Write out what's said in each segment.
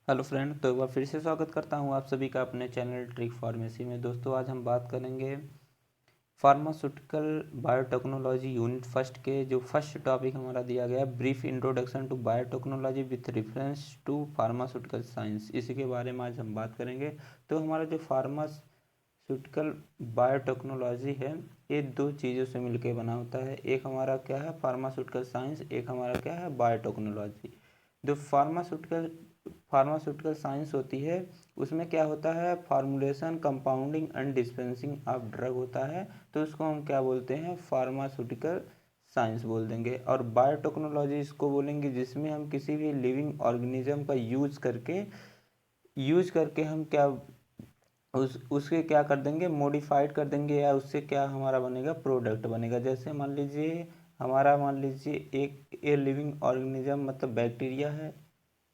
Hello friend, तो एक बार फिर से स्वागत करता हूं आप सभी का अपने चैनल ट्रिक फार्मेसी में। दोस्तों, आज हम बात करेंगे फार्मास्यूटिकल बायोटेक्नोलॉजी यूनिट फर्स्ट के जो फर्स्ट टॉपिक हमारा दिया गया है, brief introduction to biotechnology with reference to pharmaceutical science. इसी के बारे में आज हम बात करेंगे। तो हमारा जो फार्मास्यूटिकल बायोटेक्नोलॉजी है, ये दो चीज़ों से मिलकर बना होता है। एक हमारा क्या है, फार्मास्यूटिकल साइंस, एक हमारा क्या है, बायोटेक्नोलॉजी। जो फार्मास्यूटिकल साइंस होती है, उसमें क्या होता है, formulation, compounding and dispensing of drug होता है। तो उसको हम क्या बोलते हैं, फार्मास्यूटिकल साइंस बोल देंगे। और बायोटेक्नोलॉजी इसको बोलेंगे जिसमें हम किसी भी लिविंग ऑर्गेनिज्म का यूज करके हम क्या उसके क्या कर देंगे, मॉडिफाइड कर देंगे, या उससे क्या हमारा बनेगा, प्रोडक्ट बनेगा। जैसे मान लीजिए एक ए लिविंग ऑर्गेनिज्म मतलब बैक्टीरिया है।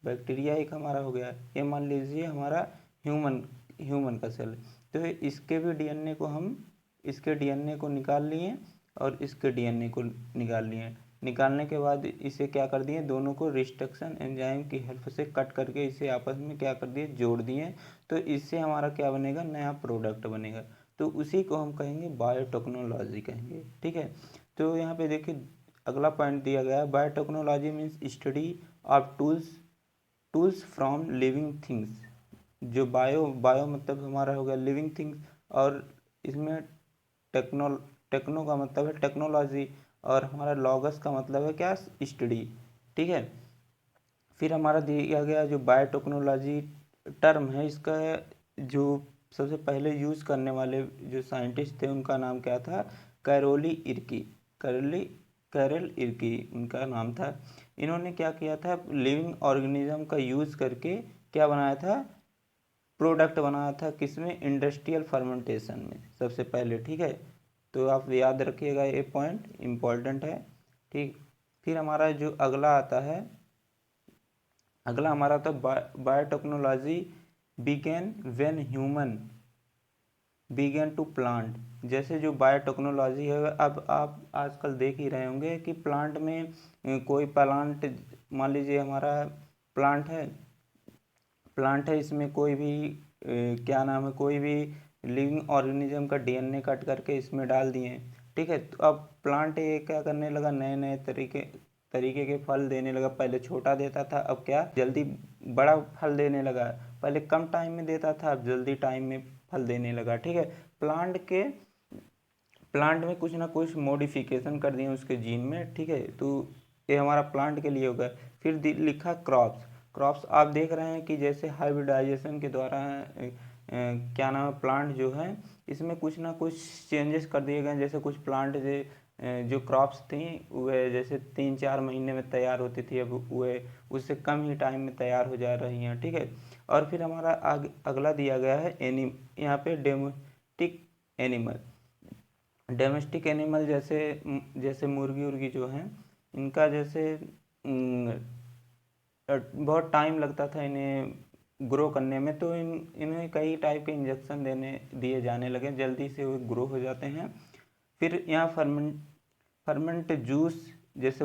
बैक्टीरिया एक हमारा हो गया। ये मान लीजिए हमारा ह्यूमन ह्यूमन का सेल। तो इसके भी डीएनए को हम इसके डीएनए को निकाल लिए और इसके डीएनए को निकाल लिए। निकालने के बाद इसे क्या कर दिए, दोनों को रिस्ट्रक्शन एंजाइम की हेल्प से कट करके इसे आपस में क्या कर दिए, जोड़ दिए। तो इससे हमारा क्या बनेगा, नया प्रोडक्ट बनेगा। तो उसी को हम कहेंगे बायोटेक्नोलॉजी कहेंगे। ठीक है। तो यहाँ पे देखिए अगला पॉइंट दिया गया है, biotechnology means study of tools from living things. जो बायो मतलब हमारा हो गया लिविंग थिंग्स, और इसमें टेक्नो टेक्नो का मतलब है टेक्नोलॉजी, और हमारा लॉगस का मतलब है क्या, स्टडी। ठीक है। फिर हमारा दिया गया जो बायोटेक्नोलॉजी टर्म है, इसका जो सबसे पहले यूज़ करने वाले जो साइंटिस्ट थे उनका नाम क्या था, कैरोली इर्की। कैरोली कैरल इर्की उनका नाम था। इन्होंने क्या किया था, लिविंग ऑर्गेनिज्म का यूज़ करके क्या बनाया था, प्रोडक्ट बनाया था। किसमें, इंडस्ट्रियल फर्मेंटेशन में सबसे पहले। ठीक है। तो आप याद रखिएगा, ये पॉइंट इम्पॉर्टेंट है। ठीक। फिर हमारा जो अगला हमारा था biotechnology began when human began to plant. जैसे जो बायोटेक्नोलॉजी है, अब आप आजकल देख ही रहे होंगे कि प्लांट में कोई प्लांट, मान लीजिए हमारा प्लांट है इसमें कोई भी क्या नाम है, कोई भी लिविंग ऑर्गेनिज्म का डीएनए कट करके इसमें डाल दिए। ठीक है। तो अब प्लांट ये क्या करने लगा, नए नए तरीके के फल देने लगा। पहले छोटा देता था, अब क्या जल्दी बड़ा फल देने लगा। पहले कम टाइम में देता था, अब जल्दी टाइम में फल देने लगा। ठीक है। प्लांट में कुछ ना कुछ मॉडिफिकेशन कर दिए उसके जीन में। ठीक है। तो ये हमारा प्लांट के लिए होगा। फिर लिखा क्रॉप्स। क्रॉप्स आप देख रहे हैं कि जैसे हाइब्रिडाइजेशन के द्वारा क्या नाम है, प्लांट जो है इसमें कुछ ना कुछ चेंजेस कर दिए गए। जैसे कुछ प्लांट जो क्रॉप्स थी वह जैसे 3-4 महीने में तैयार होती थी, अब वह उससे कम ही टाइम में तैयार हो जा रही हैं। ठीक है। और फिर हमारा अगला दिया गया है यहाँ पे डोमेस्टिक एनिमल, जैसे जैसे मुर्गी उर्गी जो हैं, इनका जैसे बहुत टाइम लगता था इन्हें ग्रो करने में। तो इन्हें कई टाइप के इंजेक्शन दिए जाने लगे, जल्दी से वो ग्रो हो जाते हैं। फिर यहाँ फर्मेंट जूस, जैसे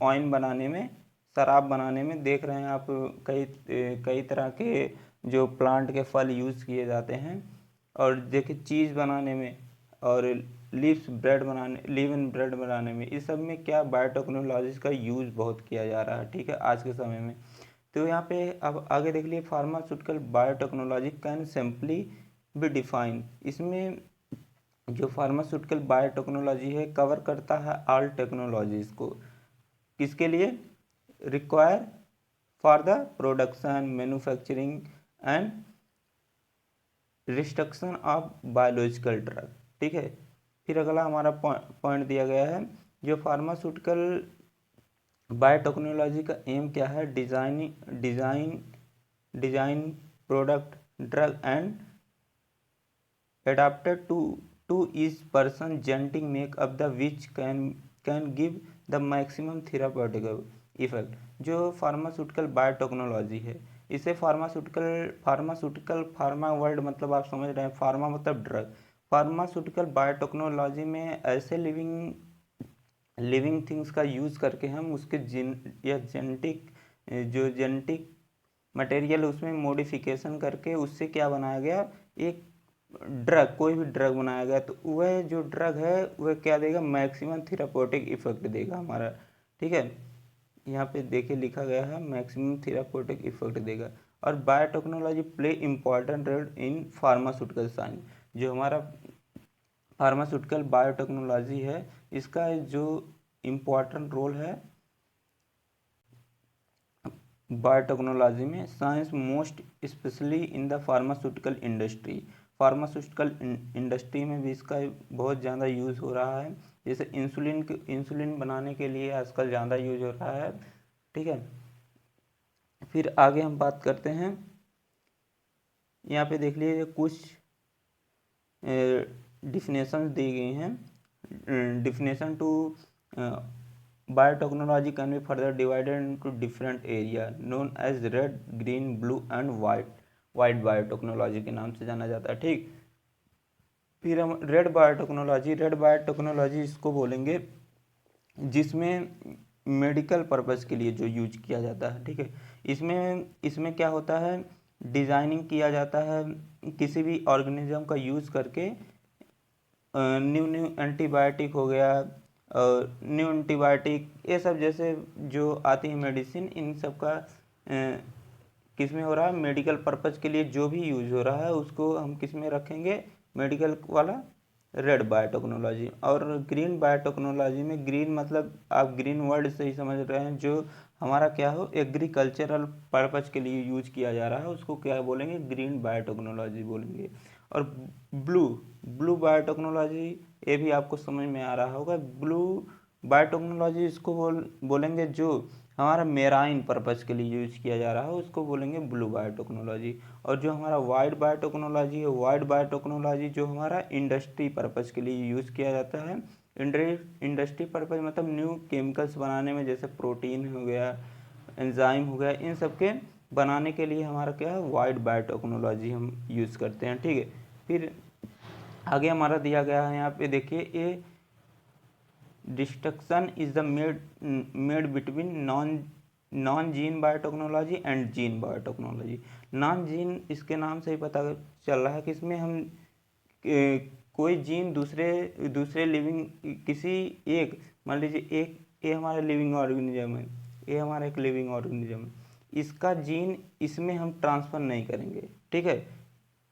ऑइन बनाने में, शराब बनाने में देख रहे हैं आप, कई कई तरह के जो प्लांट के फल यूज़ किए जाते हैं। और देखिए चीज़ बनाने में, और लिव इन ब्रेड बनाने में, इस सब में क्या बायोटेक्नोलॉजीज का यूज़ बहुत किया जा रहा है। ठीक है, आज के समय में। तो यहाँ पे अब आगे देख लिए, pharmaceutical biotechnology can simply be define. इसमें जो फार्मास्यूटिकल बायोटेक्नोलॉजी है कवर करता है ऑल टेक्नोलॉजीज को। किसके लिए, require for the production, manufacturing and restriction of biological drug. ठीक है। फिर अगला हमारा पॉइंट दिया गया है, जो फार्मास्यूटिकल बायोटेक्नोलॉजी का एम क्या है, design product drug and adapted to each person genetic makeup the which can give the maximum therapeutic effect। जो फार्मास्यूटिकल बायोटेक्नोलॉजी है, इसे फार्मा वर्ड मतलब आप समझ रहे हैं, फार्मा मतलब ड्रग। फार्मास्यूटिकल बायोटेक्नोलॉजी में ऐसे लिविंग थिंग्स का यूज़ करके हम उसके जेनेटिक मटेरियल उसमें मॉडिफिकेशन करके उससे क्या बनाया गया, एक ड्रग, कोई भी ड्रग बनाया गया, तो वह जो ड्रग है वह क्या देगा, मैक्सिमम थेराप्यूटिक इफेक्ट देगा हमारा। ठीक है, यहाँ पे देखिए लिखा गया है मैक्सिमम थेराप्यूटिक इफेक्ट देगा। और biotechnology play important role in pharmaceutical science, जो हमारा फार्मास्यूटिकल बायोटेक्नोलॉजी है इसका जो इम्पॉर्टेंट रोल है बायोटेक्नोलॉजी में, science most specially in the pharmaceutical industry, pharmaceutical industry में भी इसका बहुत ज़्यादा यूज़ हो रहा है। जैसे इंसुलिन बनाने के लिए आजकल ज़्यादा यूज हो रहा है। ठीक है, फिर आगे हम बात करते हैं, यहाँ पे देख लीजिए कुछ डिफिनेशन दी गई हैं। Definition to biotechnology can be further divided into different area known as red, green, blue and white biotechnology के नाम से जाना जाता है। ठीक, फिर हम रेड बायोटेक्नोलॉजी इसको बोलेंगे जिसमें मेडिकल पर्पस के लिए जो यूज किया जाता है। ठीक है, इसमें क्या होता है, डिज़ाइनिंग किया जाता है किसी भी ऑर्गेनिज्म का यूज़ करके, न्यू एंटीबायोटिक हो गया और न्यू एंटीबायोटिक, ये सब जैसे जो आती है मेडिसिन, इन सब का किस में हो रहा है, मेडिकल पर्पस के लिए जो भी यूज हो रहा है उसको हम किस में रखेंगे, मेडिकल वाला रेड बायोटेक्नोलॉजी। और ग्रीन बायोटेक्नोलॉजी में, ग्रीन मतलब आप ग्रीन वर्ड से ही समझ रहे हैं, जो हमारा क्या हो, एग्रीकल्चरल पर्पज के लिए यूज किया जा रहा है उसको क्या बोलेंगे, ग्रीन बायोटेक्नोलॉजी बोलेंगे। और ब्लू बायोटेक्नोलॉजी, ये भी आपको समझ में आ रहा होगा, ब्लू बायोटेक्नोलॉजी इसको बोलेंगे जो हमारा मेराइन पर्पज के लिए यूज किया जा रहा है उसको बोलेंगे ब्लू बायोटेक्नोलॉजी। और जो हमारा वाइट बायोटेक्नोलॉजी है, वाइट बायोटेक्नोलॉजी जो हमारा इंडस्ट्री पर्पज के लिए यूज किया जाता है। इंडस्ट्री पर्पज मतलब न्यू केमिकल्स बनाने में, जैसे प्रोटीन हो गया, एंजाइम हो गया, इन सब के बनाने के लिए हमारा क्या है, वाइट बायोटेक्नोलॉजी हम यूज़ करते हैं। ठीक है, फिर आगे हमारा दिया गया है, यहाँ पे देखिए, ए distinction is the made between non gene biotechnology and gene biotechnology. Non gene, इसके नाम से ही पता चल रहा है कि इसमें हम कोई जीन दूसरे लिविंग, किसी एक, मान लीजिए एक, ये हमारा लिविंग ऑर्गेनिज्म है, ये हमारा एक लिविंग ऑर्गेनिज्म है, इसका जीन इसमें हम ट्रांसफ़र नहीं करेंगे। ठीक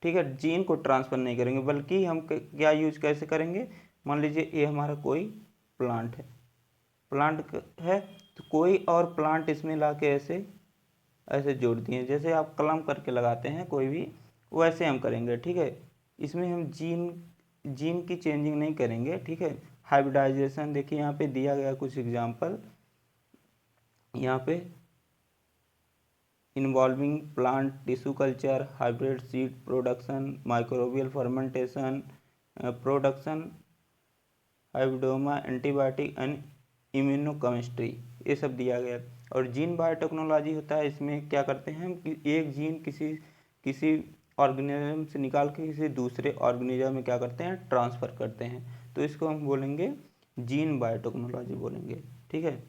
है, जीन को ट्रांसफ़र नहीं करेंगे, बल्कि हम क्या यूज कैसे करेंगे, मान लीजिए ये हमारा कोई प्लांट है, तो कोई और प्लांट इसमें ला के ऐसे जोड़ दिए, जैसे आप कलम करके लगाते हैं कोई भी, वैसे हम करेंगे। ठीक है, इसमें हम जीन की चेंजिंग नहीं करेंगे। ठीक है, हाइब्रिडाइजेशन देखिए यहाँ पे दिया गया कुछ एग्जांपल, यहाँ पे involving plant tissue culture, hybrid seed production, microbial fermentation production, hybridoma, antibiotic and immunochemistry, ये सब दिया गया। और जीन बायोटेक्नोलॉजी होता है, इसमें क्या करते हैं हम कि एक जीन किसी ऑर्गेनिज्म से निकाल के किसी दूसरे ऑर्गेनिज्म में क्या करते हैं, ट्रांसफ़र करते हैं, तो इसको हम बोलेंगे जीन बायोटेक्नोलॉजी बोलेंगे। ठीक है,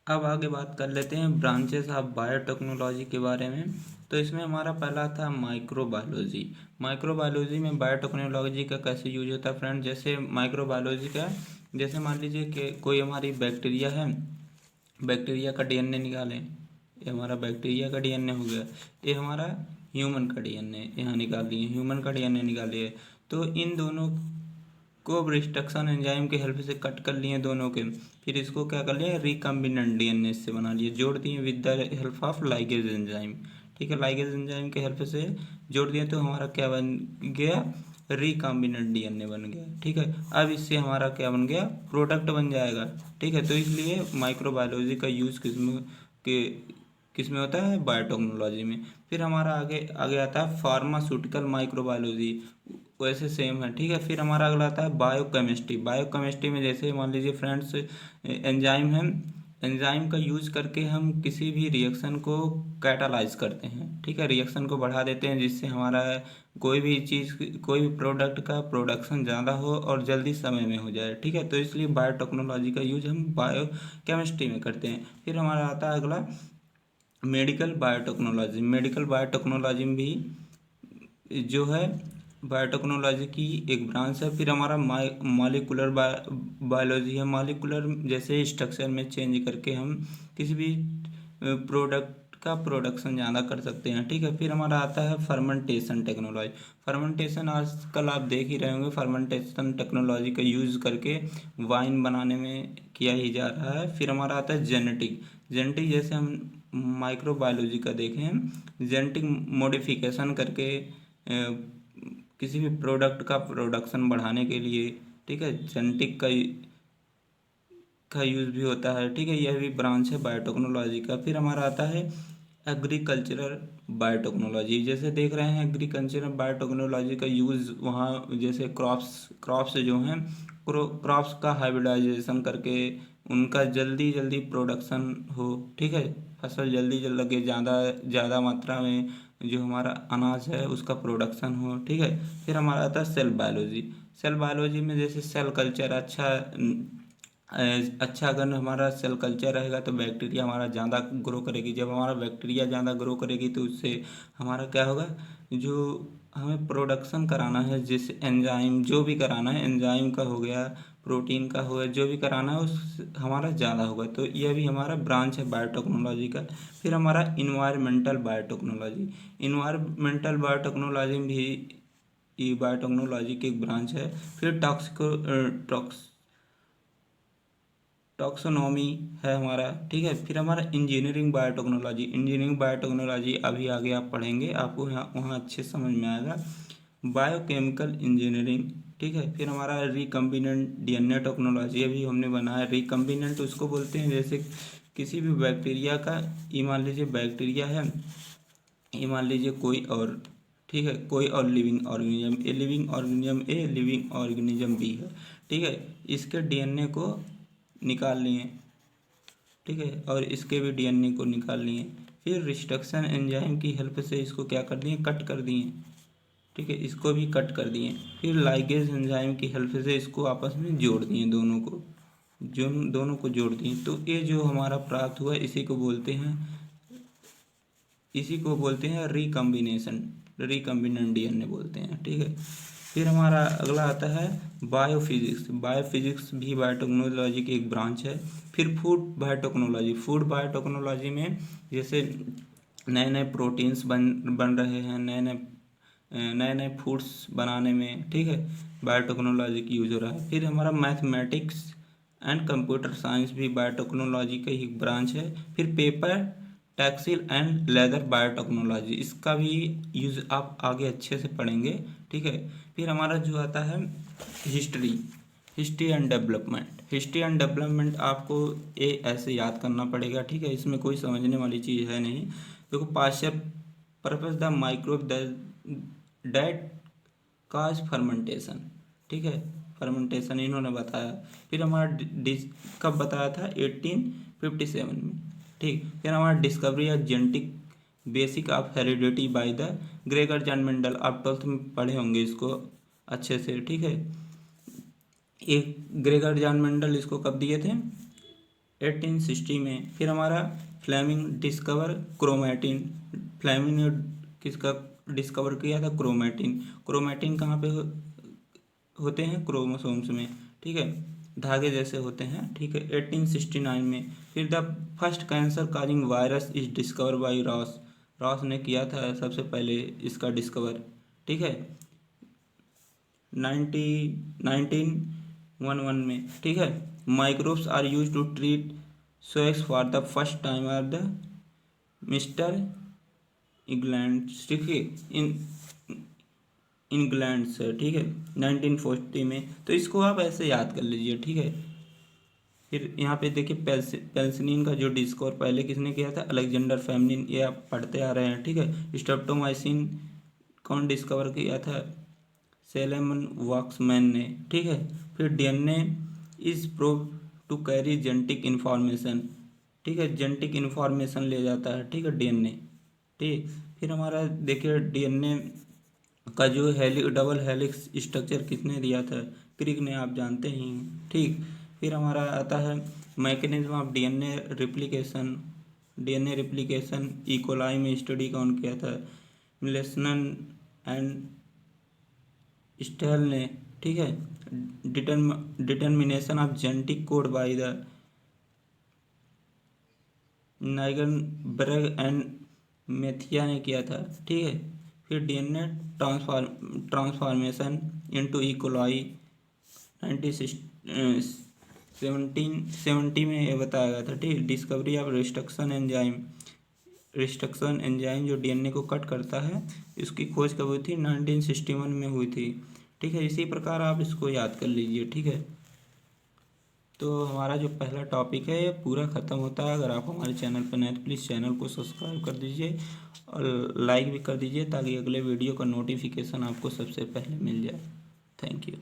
अब आगे बात कर लेते हैं ब्रांचेस ऑफ बायोटेक्नोलॉजी के बारे में। तो इसमें हमारा पहला था माइक्रोबायोलॉजी। माइक्रोबायोलॉजी में बायोटेक्नोलॉजी का कैसे यूज होता है फ्रेंड, जैसे माइक्रोबायोलॉजी का, जैसे मान लीजिए कि कोई हमारी बैक्टीरिया है, बैक्टीरिया का डीएनए निकालें, ये हमारा बैक्टीरिया का डीएनए हो गया, ये हमारा ह्यूमन का डीएनए यहाँ निकाल लिए, ह्यूमन का डीएनए निकालिए, तो इन दोनों को रिस्ट्रक्शन एंजाइम के हेल्प से कट कर लिए दोनों के, फिर इसको क्या कर लिया, रिकम्बिनेंट डीएनए से बना लिए, जोड़ दिए with the help of ligase enzyme. ठीक है, लाइगेज एंजाइम के हेल्प से जोड़ दिए तो हमारा क्या बन गया, रिकम्बिनेंट डीएनए बन गया। ठीक है, अब इससे हमारा क्या बन गया, प्रोडक्ट बन जाएगा। ठीक है, तो इसलिए माइक्रोबायोलॉजी का यूज़ किस में होता है, बायोटेक्नोलॉजी में। फिर हमारा आगे आता है फार्मास्यूटिकल माइक्रोबायोलॉजी, वैसे सेम है। ठीक है, फिर हमारा अगला आता है बायोकेमिस्ट्री। बायोकेमिस्ट्री में जैसे मान लीजिए फ्रेंड्स, एंजाइम है, एंजाइम का यूज करके हम किसी भी रिएक्शन को कैटालाइज करते हैं, ठीक है, रिएक्शन को बढ़ा देते हैं जिससे हमारा कोई भी चीज़, कोई भी प्रोडक्ट का प्रोडक्शन ज़्यादा हो और जल्दी समय में हो जाए, ठीक है। तो इसलिए बायोटेक्नोलॉजी का यूज हम बायो केमिस्ट्री में करते हैं। फिर हमारा आता है अगला मेडिकल बायोटेक्नोलॉजी। मेडिकल बायोटेक्नोलॉजी में भी जो है बायोटेक्नोलॉजी की एक ब्रांच है। फिर हमारा मॉलिक्यूलर बायोलॉजी है। मॉलिक्यूलर जैसे स्ट्रक्चर में चेंज करके हम किसी भी प्रोडक्ट का प्रोडक्शन ज़्यादा कर सकते हैं, ठीक है। फिर हमारा आता है फर्मेंटेशन टेक्नोलॉजी। फर्मेंटेशन आजकल आप देख ही रहे होंगे, फर्मेंटेशन टेक्नोलॉजी का यूज़ करके वाइन बनाने में किया ही जा रहा है। फिर हमारा आता है जेनेटिक। जेनेटिक जैसे हम माइक्रोबायोलॉजी का देखें, जेनेटिक मॉडिफिकेशन करके किसी भी प्रोडक्ट का प्रोडक्शन बढ़ाने के लिए, ठीक है, जेनेटिक का यूज़ भी होता है, ठीक है। यह भी ब्रांच है बायोटेक्नोलॉजी का। फिर हमारा आता है एग्रीकल्चरल बायोटेक्नोलॉजी। जैसे देख रहे हैं एग्रीकल्चरल बायोटेक्नोलॉजी का यूज़ वहाँ जैसे क्रॉप्स जो हैं, क्रॉप्स का हाइब्रिडाइजेशन करके उनका जल्दी जल्दी प्रोडक्शन हो, ठीक है, फसल जल्दी जल्दी लगे, ज़्यादा मात्रा में जो हमारा अनाज है उसका प्रोडक्शन हो, ठीक है। फिर हमारा आता है सेल बायोलॉजी। सेल बायोलॉजी में जैसे सेल कल्चर अच्छा अगर हमारा सेल कल्चर रहेगा तो बैक्टीरिया हमारा ज़्यादा ग्रो करेगी। जब हमारा बैक्टीरिया ज़्यादा ग्रो करेगी तो उससे हमारा क्या होगा, जो हमें प्रोडक्शन कराना है, जिस एंजाइम जो भी कराना है, एंजाइम का हो गया, प्रोटीन का हो गया, जो भी कराना है उस हमारा ज़्यादा होगा। तो यह भी हमारा ब्रांच है बायोटेक्नोलॉजी का। फिर हमारा इन्वायरमेंटल बायोटेक्नोलॉजी। इन्वायरमेंटल बायोटेक्नोलॉजी भी ये बायोटेक्नोलॉजी की एक ब्रांच है। फिर टॉक्सोनॉमी है हमारा, ठीक है। फिर हमारा इंजीनियरिंग बायोटेक्नोलॉजी। इंजीनियरिंग बायोटेक्नोलॉजी अभी आगे आप पढ़ेंगे, आपको यहाँ वहाँ अच्छे समझ में आएगा। बायोकेमिकल इंजीनियरिंग, ठीक है। फिर हमारा रिकम्बिनेंट डीएनए टेक्नोलॉजी अभी हमने बनाया। रिकम्बिनेंट उसको बोलते हैं जैसे किसी भी बैक्टीरिया का, ये मान लीजिए बैक्टीरिया है, ये मान लीजिए कोई और, ठीक है, कोई और living organism, a living organism B है, ठीक है। इसके डीएनए को निकाल लिए, ठीक है, और इसके भी डीएनए को निकाल लिए। फिर रिस्ट्रक्शन एंजाइम की हेल्प से इसको क्या कर दिए, कट कर दिए, ठीक है, इसको भी कट कर दिए। फिर लाइगेज एंजाइम की हेल्प से इसको आपस में जोड़ दिए, दोनों को जोड़ दिए। तो ये जो हमारा प्राप्त हुआ इसी को बोलते हैं रिकम्बिनेंट डीएनए बोलते हैं, ठीक है। फिर हमारा अगला आता है बायोफिजिक्स। बायोफिजिक्स भी बायोटेक्नोलॉजी की एक ब्रांच है। फिर फूड बायोटेक्नोलॉजी में जैसे नए नए प्रोटीन्स बन रहे हैं, नए नए फूड्स बनाने में, ठीक है, बायोटेक्नोलॉजी की यूज हो रहा है। फिर हमारा मैथमेटिक्स एंड कंप्यूटर साइंस भी बायोटेक्नोलॉजी का ही ब्रांच है। फिर paper textile and leather biotechnology, इसका भी यूज़ आप आगे अच्छे से पढ़ेंगे, ठीक है। फिर हमारा जो आता है हिस्ट्री एंड डेवलपमेंट आपको ये ऐसे याद करना पड़ेगा, ठीक है, इसमें कोई समझने वाली चीज़ है नहीं। देखो, Pasteur proposed the microbe that cause fermentation, ठीक है, फर्मेंटेशन इन्होंने बताया। फिर हमारा कब बताया था, 1857 में, ठीक। फिर हमारा discovery of genetic basic of heredity by the Gregor John Mendel, आप 12th में पढ़े होंगे इसको अच्छे से, ठीक है। एक ग्रेगर जॉन मेंडल इसको कब दिए थे, 1860 में। फिर हमारा फ्लेमिंग डिस्कवर क्रोमैटिन। फ्लेमिंग ने किसका डिस्कवर किया था, क्रोमैटिन कहाँ पे होते हैं, क्रोमोसोम्स में, ठीक है, धागे जैसे होते हैं, ठीक है, 1869 में। फिर the first cancer causing virus is discover by Ross ने किया था सबसे पहले इसका डिस्कवर, ठीक है, 1911 में, ठीक है। Microbes are use to treat सोएक्स for the first time are the mister England, ठीक है, इंग्लैंड से, ठीक है, 1940 में। तो इसको आप ऐसे याद कर लीजिए, ठीक है। फिर यहाँ पे देखिए पेनिसिलिन का जो डिस्कवर पहले किसने किया था, अलेक्जेंडर फेमलिन, ये आप पढ़ते आ रहे हैं, ठीक है। स्ट्रेप्टोमाइसिन कौन डिस्कवर किया था, सेलेमन वॉक्समैन ने, ठीक है। फिर DNA is prove to carry genetic information, ठीक है, जेनेटिक इन्फॉर्मेशन ले जाता है, ठीक है, डीएनए। ठीक, फिर हमारा देखिए डीएनए का जो डबल हेलिक्स स्ट्रक्चर किसने दिया था? क्रिक ने, आप जानते ही हैं। ठीक, फिर हमारा आता है mechanism of DNA replication. DNA replication E coli में स्टडी कौन किया था? मिलेसन एंड स्टेल ने। ठीक है, determination of genetic code by the Nirenberg and Matthaei ने किया था। ठीक है, फिर DNA transformation into E coli 1970 में ये बताया गया था। ठीक, डिस्कवरी ऑफ रिस्ट्रक्शन एंजाइम जो डीएनए को कट करता है, इसकी खोज कब हुई थी? 1961 में हुई थी। ठीक है, इसी प्रकार आप इसको याद कर लीजिए। ठीक है, तो हमारा जो पहला टॉपिक है ये पूरा ख़त्म होता है। अगर आप हमारे चैनल पर नए तो प्लीज़ चैनल को सब्सक्राइब कर दीजिए और लाइक भी कर दीजिए, ताकि अगले वीडियो का नोटिफिकेशन आपको सबसे पहले मिल जाए। Thank you.